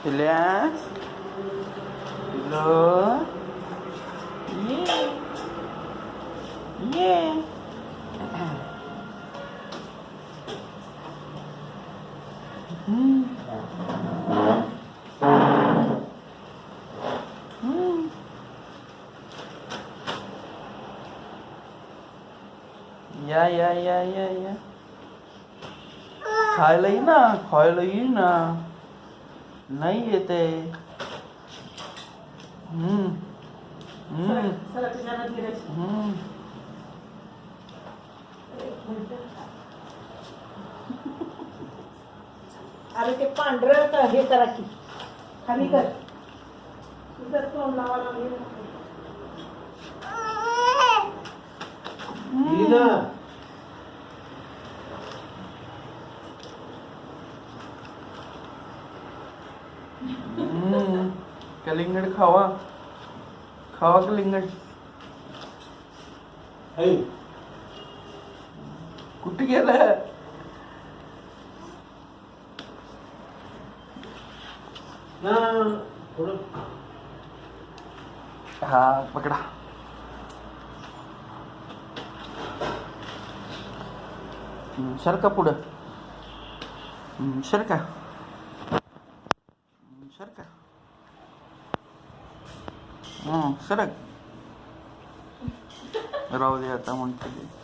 पिल्या पिलो ये ये हम्म. हम्म. या या या या या खायला ये ना, खायला ये ना. नाही येते. हम्म. हम्म. हम्म. अरे ते पांढरं हे करा की खाली कर. तुझं तोंड लावायला लागेल. कलिंगड खावा, खावा कलिंगड. कुठे गेलं? हा पकडा. सरका पुढं. सरका सरका. सरक. राहू दे आता म्हणते.